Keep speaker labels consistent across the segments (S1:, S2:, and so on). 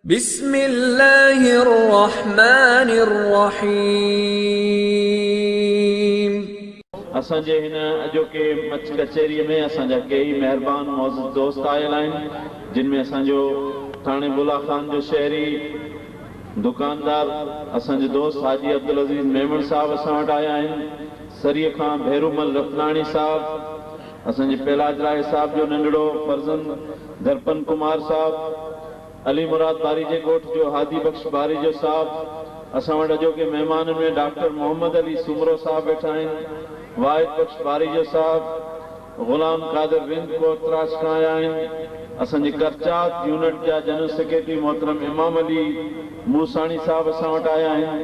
S1: बिस्मिल्लाहिर्रहमानिर्रहीम।
S2: असांजे हिन अॼोके मच कचहरीअ में असांजा कई महिरबान मौजूद दोस्त आयल आहिनि, जिन में असांजो थाणे बुला खान जो शहरी दुकानदार असांजो दोस्त हाजी अब्दुल अज़ीज़ मेमण साहब असां वटि आया आहिनि। सरीअ खां भैरूमल रतनाणी साहब, असांजे पहलाज राय साहब जो नंढड़ो फर्ज़ंद दर्पन कुमार साहब, अली मुराद बारी जे ॻोठ जो हादी बख्श बारी जो साहब, असां वटि अॼोके महिमाननि में डॉक्टर मोहम्मद अली सुमरो साहब वेठा आहिनि, वाहिद बख्श बारी जो साहब, गुलाम कादिर रिंद कोतराज खां आया आहिनि। असांजे करचात यूनिट जा जनरल सेक्रेटरी मोहतरम इमाम अली मूसाणी साहब असां वटि आया आहिनि।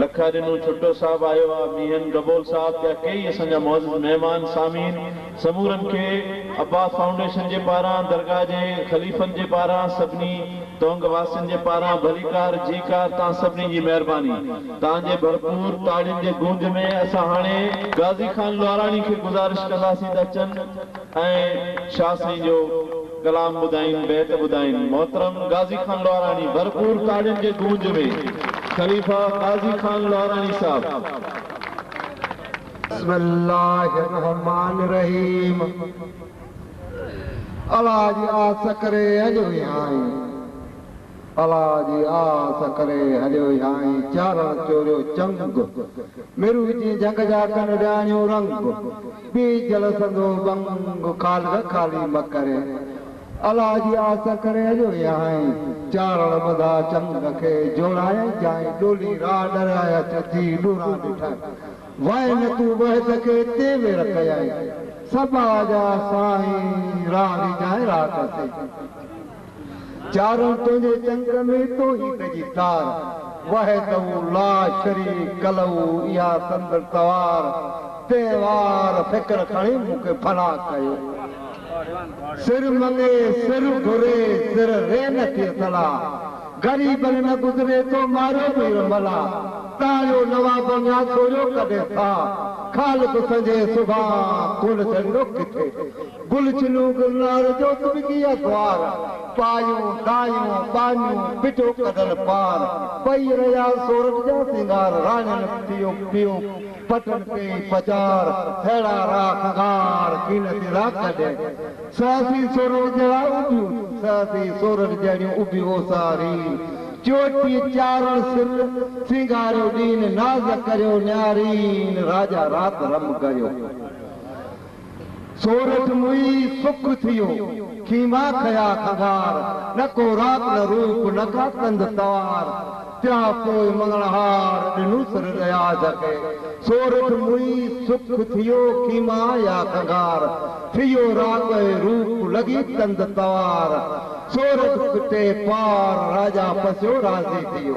S2: लखा ॾिनू छुट्टो साहब आयो आहे, मीहन गबोल साहब, ॿिया कई असांजा मौजूद महिमान सामीन समूरनि खे अब्बास फाउंडेशन जे पारां, दरगाह जे ख़लीफ़नि जे पारां, सभिनी तोंग वासियुनि जे पारां भलीकार जीकार तव्हां सभिनी जी महिरबानी। तव्हांजे भरपूर ताड़ियुनि जे गूंज में असां हाणे गाज़ी खान लोहाराणी खे गुज़ारिश कंदासीं त अचनि ऐं शाह साईं जो कलाम ॿुधाइनि, बैत ॿुधाइनि। मोहतरम गाज़ी खान लोहाराणी, भरपूर ताड़ियुनि जे गूंज में खलीफ़ा गाज़ी खान लोहाराणी साहब।
S3: बिस्मिल्लाहिर्रहमानिर्रहीम। अल्लाह जी आस करे हलियो आई, अल्लाह जी आस करे हलियो आई। चारण चोरियो चंग, मेरू जी जंग जा कन ॾाणियो रंग, बी जल संदो बंग, खाल खाली मकरे। अल्लाह जी आस करे हलियो आई, चारण बदा चंग खे जोड़ाए जाए, डोली रा डराया चची डूरा ॾिठा, वाए न तू वहद खे ते में रखयाई, सबा जा साईं राही जाए रात से। चारों तुझे चंग में तो ही कजी तार, वहदहू ला शरीक कलहू, या संदर तवार तेवार फिक्र खणी मूंखे फना कयो। सिर मंगे सिर घुरे सिर रेन थी सला, गरीबन न गुज़रे तो मारो मेर मला, तायो नवाब या सोयो कदे था, खालिक संजे सुभा कुल चंडो किथे, गुल चिनू गुलनार जो तुबकिया द्वार, पायूं दायूं बानियूं पिटो कदल पार, पई रया सोरठ जा सिंगार, राणन पियो पियो पटन पे पचार, हेड़ा राख गार कीन तिरा कदे, सासी सोरठ जड़ा उबियूं, सासी सोरठ जड़ियूं उबियो सारी, चोटी चारण सिर सिंगारियो दीन, नाज़ करियो न्यारीन, राजा रात रम करियो। सोरठ मुई सुख थियो, खीमा खया खगार, न को रात न रूप न का कंद तवार, त्या पोइ मंगलहार ॾिनू सिर दया जके। सोरठ मुई सुख थियो, खीमा या खगार, थियो रात रूप लगी कंद तवार, सोरठ पिटे पार, राजा पसियो राज़ी थियो।